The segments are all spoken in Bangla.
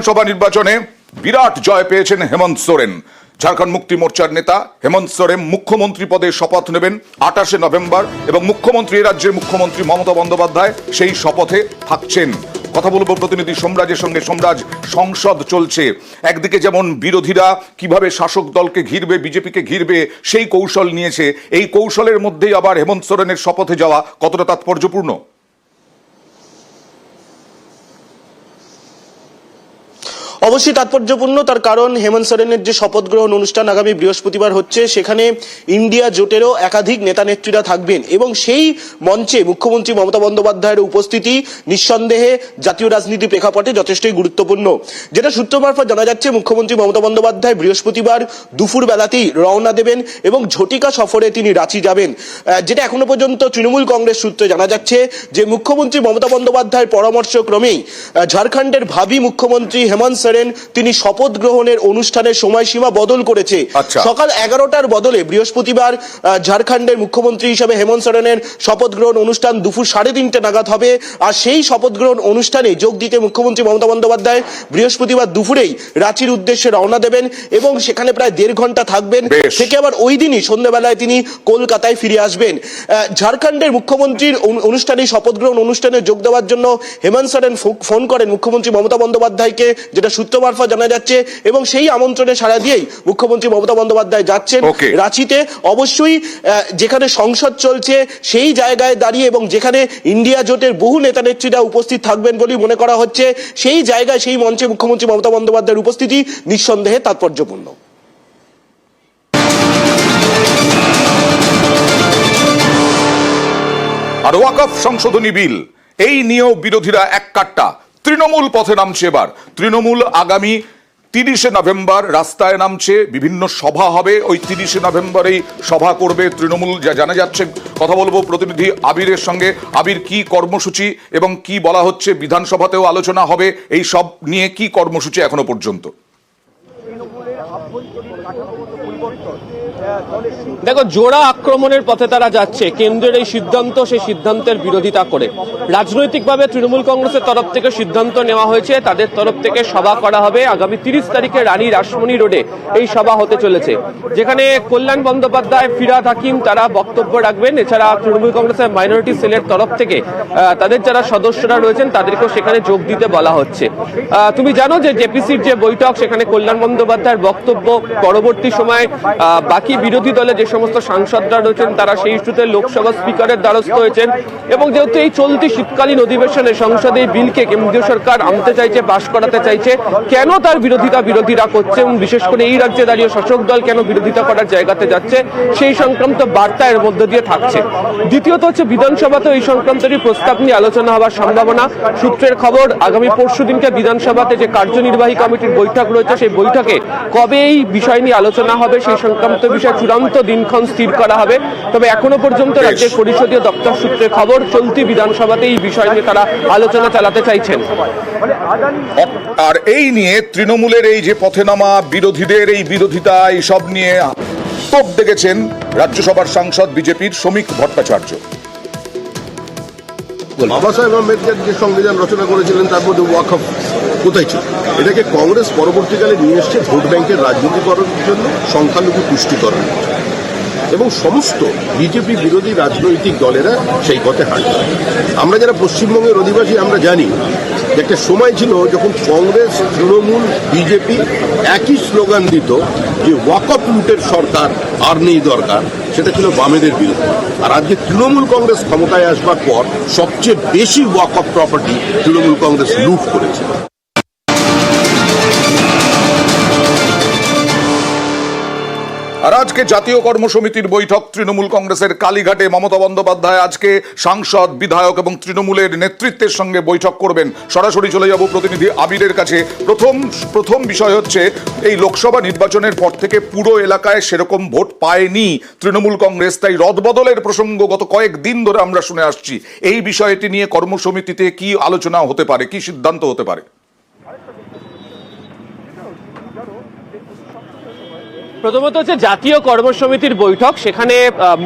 সভা নির্বাচনে বিরাট জয় পেয়েছেন হেমন্ত সোরেন। ঝাড়খণ্ড মুক্তি মোর্চার নেতা হেমন্ত সোরেন মুখ্যমন্ত্রী পদে শপথ নেবেন 28 নভেম্বর এবং রাজ্যের মুখ্যমন্ত্রী মমতা বন্দ্যোপাধ্যায় সেই শপথে থাকছেন। কথা বলবো প্রতিনিধি সোমরাজের সঙ্গে। সোমরাজ, সংসদ চলছে, একদিকে যেমন বিরোধীরা কিভাবে শাসক দলকে ঘিরবে, বিজেপিকে ঘিরবে সেই কৌশল নিয়েছে, এই কৌশলের মধ্যেই আবার হেমন্ত সোরেনের শপথে যাওয়া কতটা তাৎপর্যপূর্ণ? অবশ্যই তাৎপর্যপূর্ণ, তার কারণ হেমন্ত সোরেনের যে শপথ গ্রহণ অনুষ্ঠান আগামী বৃহস্পতিবার হচ্ছে, সেখানে ইন্ডিয়া জোটেরও একাধিক নেতা নেত্রীরা থাকবেন এবং সেই মঞ্চে মুখ্যমন্ত্রী মমতা বন্দ্যোপাধ্যায়ের উপস্থিতি নিঃসন্দেহে জাতীয় রাজনীতি প্রেক্ষাপটে যথেষ্টই গুরুত্বপূর্ণ। যেটা সূত্র মারফত জানা যাচ্ছে, মুখ্যমন্ত্রী মমতা বন্দ্যোপাধ্যায় বৃহস্পতিবার দুপুর বেলাতেই রওনা দেবেন এবং ঝটিকা সফরে তিনি রাঁচি যাবেন। যেটা এখনো পর্যন্ত তৃণমূল কংগ্রেস সূত্রে জানা যাচ্ছে যে মুখ্যমন্ত্রী মমতা বন্দ্যোপাধ্যায়ের পরামর্শক্রমেই ঝাড়খণ্ডের ভাবী মুখ্যমন্ত্রী হেমন্ত সোরেন তিনি শপথ গ্রহণের অনুষ্ঠানের সময়সীমা বদল করেছে। সকাল 11টার বদলে বৃহস্পতিবার ঝাড়খণ্ডের মুখ্যমন্ত্রী হিসেবে হেমন্ত সোরেনের শপথ গ্রহণ অনুষ্ঠান দুপুর 3:30 নাগাদ হবে। আর সেই শপথ গ্রহণ অনুষ্ঠানে যোগ দিতে মুখ্যমন্ত্রী মমতা বন্দ্যোপাধ্যায় বৃহস্পতিবার দুপুরেই রাঁচির উদ্দেশ্যে রওনা দেবেন এবং সেখানে প্রায় 1.5 ঘন্টা থাকবেন। থেকে আবার ওই দিনই সন্ধ্যাবেলায় তিনি কলকাতায় ফিরে আসবেন। ঝাড়খণ্ডের মুখ্যমন্ত্রীর অনুষ্ঠানে শপথ গ্রহণ অনুষ্ঠানে যোগ দেওয়ার জন্য হেমন্ত সোরেন ফোন করেন মুখ্যমন্ত্রী মমতা বন্দ্যোপাধ্যায়কে, যেটা সূত্র মারফত জানা যাচ্ছে, এবং সেই আমন্ত্রণে সাড়া দিয়েই মুখ্যমন্ত্রী মমতা বন্দ্যোপাধ্যায় যাচ্ছেন রাঁচিতে। অবশ্যই যেখানে সংসদ চলছে সেই জায়গায় দাঁড়িয়ে এবং যেখানে ইন্ডিয়া জোটের বহু নেতা নেত্রীরা উপস্থিত থাকবেন বলে মনে করা হচ্ছে, সেই জায়গায় সেই মঞ্চে মুখ্যমন্ত্রী মমতা বন্দ্যোপাধ্যায়ের উপস্থিতি নিঃসন্দেহে তাৎপর্যপূর্ণ। আর ওয়াকফ সংশোধনী বিল, এই নিয়েও বিরোধীরা এক কাট্টা। তৃণমূল পথে নামছে এবার। তৃণমূল আগামী 30 নভেম্বর রাস্তায় নামছে, বিভিন্ন সভা হবে। ওই 30 নভেম্বরেই সভা করবে তৃণমূল, যা জানা যাচ্ছে। কথা বলবো প্রতিনিধি আবিরের সঙ্গে। আবির, কি কর্মসূচি এবং কি বলা হচ্ছে? বিধানসভাতেও আলোচনা হবে, এই সব নিয়ে কি কর্মসূচি এখনো পর্যন্ত? দেখো, জোড়া আক্রমণের পথে তারা যাচ্ছে। কেন্দ্রের এই সিদ্ধান্ত, সেই সিদ্ধান্তের বিরোধিতা করে রাজনৈতিকভাবে তৃণমূল কংগ্রেসের তরফ থেকে সিদ্ধান্ত নেওয়া হয়েছে, তাদের তরফ থেকে সভা করা হবে আগামী 30 তারিখে রানী রাসমণি রোডে। এই সভা হতে চলেছে, যেখানে কল্যাণ বন্দ্যোপাধ্যায়, ফিরহাদ হাকিম তারা বক্তব্য রাখবেন। এছাড়া তৃণমূল কংগ্রেসের মাইনরিটি সেলের তরফ থেকে তাদের যারা সদস্যরা রয়েছেন তাদেরকেও সেখানে যোগ দিতে বলা হচ্ছে। তুমি জানো যে জেপিসির যে বৈঠক, সেখানে কল্যাণ বন্দ্যোপাধ্যায়ের বক্তব্য পরবর্তী সময় বাকি বিরোধী দলে যে সমস্ত সাংসদরা রয়েছেন তারা সেই ইস্যুতে লোকসভা স্পিকারের দ্বারস্থ হয়েছেন। এবং যেহেতু এই চলতি শীতকালীন অধিবেশনে সংসদে এই বিলকে কেন্দ্রীয় সরকার আনতে চাইছে, পাশ করাতে চাইছে, কেন তার বিরোধীরা করছে এবং বিশেষ করে এই রাজ্যে দাঁড়িয়ে শাসক দল কেন বিরোধিতা করার জায়গাতে যাচ্ছে, সেই সংক্রান্ত বার্তা এর মধ্যে দিয়ে থাকছে। দ্বিতীয়ত হচ্ছে, বিধানসভাতে এই সংক্রান্তই প্রস্তাব নিয়ে আলোচনা হওয়ার সম্ভাবনা। সূত্রের খবর, আগামী পরশু দিনকে বিধানসভাতে যে কার্যনির্বাহী কমিটির বৈঠক রয়েছে, সেই বৈঠকে কবে এই বিষয় নিয়ে আলোচনা হবে সেই সংক্রান্ত বিষয়ে চূড়ান্ত দিনক্ষণ স্থির করা হবে। তবে এখনো পর্যন্ত রাজ্যের পরিষদীয় দপ্তর সূত্রে খবর, চলতি বিধানসভাতে এই বিষয় নিয়ে তারা আলোচনা চালাতে চাইছেন। আর এই নিয়ে তৃণমূলের এই যে পথে নামা, বিরোধীদের এই বিরোধিতা, এই সব নিয়ে তোপ দেখেছেন রাজ্যসভার সাংসদ বিজেপির শ্রমিক ভট্টাচার্য। বাবা সাহেব আম্বেদকর যে সংবিধান রচনা করেছিলেন তার মধ্যে ওয়াকফ কোথায় ছিল? এটাকে কংগ্রেস পরবর্তীকালে নিয়ে এসছে ভোট ব্যাংকের রাজনীতি করার জন্য, সংখ্যালঘু তুষ্টিকরণের জন্য, এবং সমস্ত বিজেপি বিরোধী রাজনৈতিক দলেরা সেই পথে হাঁটছে। আমরা যারা পশ্চিমবঙ্গের অধিবাসী আমরা জানি যে একটা সময় ছিল যখন কংগ্রেস, তৃণমূল, বিজেপি একই স্লোগান দিত যে ওয়াকফ লুটের সরকার আর নেই দরকার। সেটা ছিল বামেদের বিরুদ্ধে। আর আজকে তৃণমূল কংগ্রেস ক্ষমতায় আসবার পর সবচেয়ে বেশি ওয়াকফ প্রপার্টি তৃণমূল কংগ্রেস লুট করেছে। আর আজকে জাতীয় কর্মসমিতির বৈঠক তৃণমূল কংগ্রেসের কালীঘাটে। মমতা বন্দ্যোপাধ্যায় আজকে সাংসদ, বিধায়ক এবং তৃণমূলের নেতৃত্বের সঙ্গে বৈঠক করবেন। সরাসরি চলে যাব প্রতিনিধি আবিরের কাছে। প্রথম বিষয় হচ্ছে, এই লোকসভা নির্বাচনের পর থেকে পুরো এলাকায় সেরকম ভোট পায়নি তৃণমূল কংগ্রেস, তাই রদবদলের প্রসঙ্গ গত কয়েকদিন ধরে আমরা শুনে আসছি। এই বিষয়টি নিয়ে কর্মসমিতিতে কি আলোচনা হতে পারে, কি সিদ্ধান্ত হতে পারে? প্রথমত হচ্ছে জাতীয় কর্মসমিতির বৈঠক, সেখানে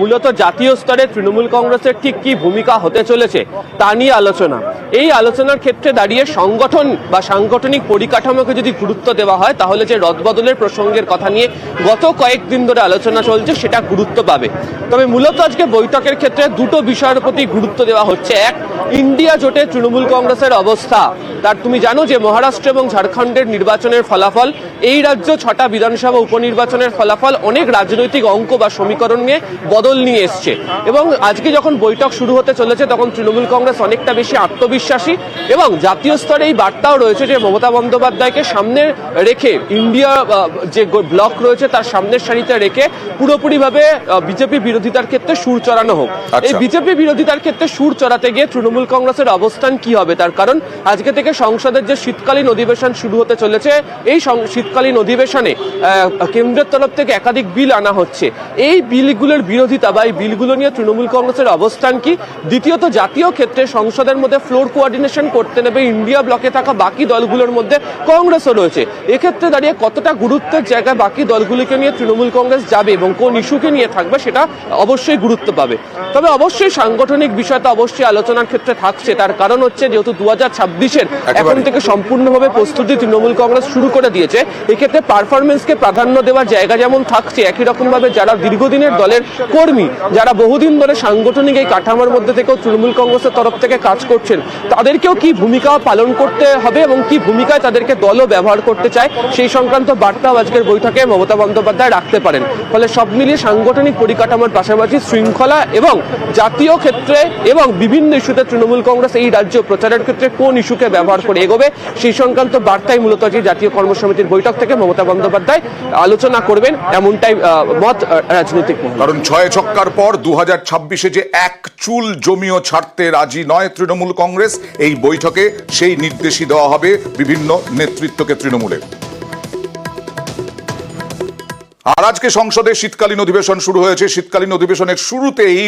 মূলত জাতীয় স্তরে তৃণমূল কংগ্রেসের ঠিক কি ভূমিকা হতে চলেছে তা নিয়ে আলোচনা। এই আলোচনার ক্ষেত্রে দাঁড়িয়ে সংগঠন বা সাংগঠনিক পরিকাঠামোকে যদি গুরুত্ব দেওয়া হয় তাহলে যে রদবদলের প্রসঙ্গের কথা নিয়ে গত কয়েকদিন ধরে আলোচনা চলছে সেটা গুরুত্ব পাবে। তবে মূলত আজকে বৈঠকের ক্ষেত্রে দুটো বিষয়ের প্রতি গুরুত্ব দেওয়া হচ্ছে। এক, ইন্ডিয়া জোটে তৃণমূল কংগ্রেসের অবস্থা। তার তুমি জানো যে মহারাষ্ট্র এবং ঝাড়খণ্ডের নির্বাচনের ফলাফল, এই রাজ্য 6টা বিধানসভা উপনির্বাচনের ফলাফল অনেক রাজনৈতিক অঙ্ক বা সমীকরণ নিয়ে বদল নিয়ে এসছে। এবং আজকে যখন বৈঠক শুরু হতে চলেছে তখন তৃণমূল কংগ্রেস অনেকটা বেশি আত্মবিশ্বাসী এবং জাতীয় স্তরে এই বার্তাও রয়েছে যে মমতা বন্দ্যোপাধ্যায়কে সামনে রেখে ইন্ডিয়া যে ব্লক রয়েছে তার সামনের সারিতে রেখে পুরোপুরিভাবে বিজেপি বিরোধিতার ক্ষেত্রে সুর চড়ানো হোক। এই বিজেপি বিরোধিতার ক্ষেত্রে সুর চড়াতে গিয়ে তৃণমূল কংগ্রেসের অবস্থান কি হবে, তার কারণ আজকে থেকে সংসদের যে শীতকালীন অধিবেশন শুরু হতে চলেছে, এই শীতকালীন অধিবেশনে কেন্দ্রের তরফ থেকে একাধিক বিল আনা হচ্ছে। এই বিলগুলোর বিরোধিতা বা এই বিলগুলো নিয়ে তৃণমূল কংগ্রেসের অবস্থান কি? দ্বিতীয়ত, জাতীয় ক্ষেত্রে সংসদের মধ্যে ফ্লোর কোঅর্ডিনেশন করতে নেবে ইন্ডিয়া ব্লকে থাকা বাকি দলগুলোর মধ্যে কংগ্রেসও রয়েছে। এক্ষেত্রে দাঁড়িয়ে কতটা গুরুত্বের জায়গায় বাকি দলগুলিকে নিয়ে তৃণমূল কংগ্রেস যাবে এবং কোন ইস্যুকে নিয়ে থাকবে সেটা অবশ্যই গুরুত্ব পাবে। তবে অবশ্যই সাংগঠনিক বিষয়টা অবশ্যই আলোচনার ক্ষেত্রে থাকছে। তার কারণ হচ্ছে যেহেতু 2026-এর এখন থেকে সম্পূর্ণভাবে প্রস্তুতি তৃণমূল কংগ্রেস শুরু করে দিয়েছে, এক্ষেত্রে পারফরমেন্সকে প্রাধান্য দেওয়ার জায়গা যেমন থাকছে, একই রকম ভাবে যারা দীর্ঘদিনের দলের কর্মী, যারা বহুদিন ধরে সাংগঠনিক এই কাঠামোর মধ্যে থেকেও তৃণমূল কংগ্রেসের তরফ থেকে কাজ করছেন, তাদেরকেও কি ভূমিকা পালন করতে হবে এবং কি ভূমিকায় তাদেরকে দলও ব্যবহার করতে চায় সেই সংক্রান্ত বার্তাও আজকের বৈঠকে মমতা বন্দ্যোপাধ্যায় রাখতে পারেন। ফলে সব মিলিয়ে সাংগঠনিক পরিকাঠামোর পাশাপাশি শৃঙ্খলা এবং জাতীয় ক্ষেত্রে এবং বিভিন্ন ইস্যুতে তৃণমূল কংগ্রেস এই রাজ্য প্রচারের ক্ষেত্রে কোন ইস্যুকে ব্যবহার করে এগোবে সেই সংক্রান্ত বার্তাই মূলত যে জাতীয় কর্মসমিতির বৈঠক থেকে মমতা বন্দ্যোপাধ্যায় আলোচনা করবেন, এমনটাই মত রাজনৈতিক মহল। কারণ 6 ছক্কার পর 2026-এ যে এক চুল জমিও ছাড়তে রাজি নয় তৃণমূল কংগ্রেস, এই বৈঠকে সেই নির্দেশই দেওয়া হবে বিভিন্ন নেতৃত্বকে তৃণমূলের। আর আজকে সংসদে শীতকালীন অধিবেশন শুরু হয়েছে। শীতকালীন অধিবেশনের শুরুতেই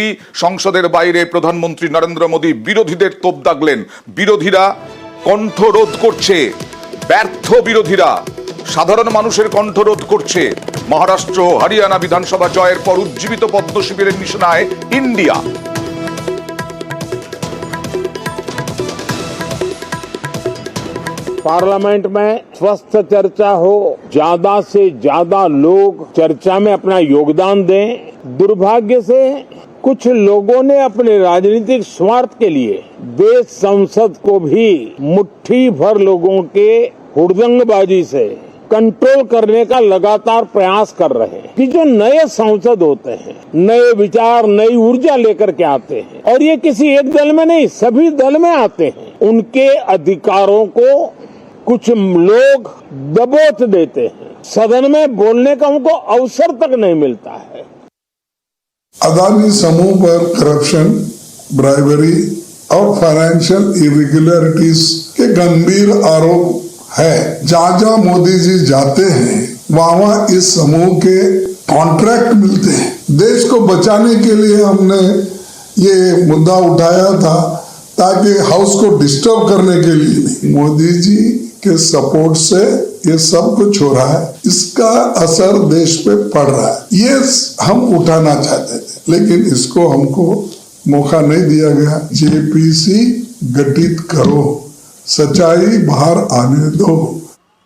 সংসদের বাইরে প্রধানমন্ত্রী নরেন্দ্র মোদী বিরোধীদের তোপ দাগলেন। বিরোধীরা কণ্ঠরোধ করছে, ব্যর্থ বিরোধীরা সাধারণ মানুষের কণ্ঠরোধ করছে। মহারাষ্ট্র, হরিয়ানা বিধানসভা জয়ের পর উজ্জীবিত পদ্ম শিবিরের নিশানায় ইন্ডিয়া। पार्लियामेंट में स्वस्थ चर्चा हो, ज्यादा से ज्यादा लोग चर्चा में अपना योगदान दें। दुर्भाग्य से कुछ लोगों ने अपने राजनीतिक स्वार्थ के लिए देश संसद को भी मुट्ठी भर लोगों के हुड़दंगबाजी से कंट्रोल करने का लगातार प्रयास कर रहे हैं कि जो नए सांसद होते हैं, नए विचार, नई ऊर्जा लेकर के आते हैं, और ये किसी एक दल में नहीं, सभी दल में आते हैं, उनके अधिकारों को कुछ लोग दबोच देते हैं। सदन में बोलने का उनको अवसर तक नहीं मिलता है। अदानी समूह पर करप्शन, ब्राइबरी और फाइनेंशियल इरेगुलरिटीज के गंभीर आरोप है। जहाँ जहाँ मोदी जी जाते हैं वहाँ वहाँ इस समूह के कॉन्ट्रैक्ट मिलते हैं। देश को बचाने के लिए हमने ये मुद्दा उठाया था, ताकि हाउस को डिस्टर्ब करने के लिए नहीं। मोदी जी के सपोर्ट से ये सब कुछ हो रहा है, इसका असर देश पे पड़ रहा है। ये हम उठाना चाहते थे, लेकिन इसको हमको मौका नहीं दिया गया। जेपीसी गठित करो, सच्चाई बाहर आने दो।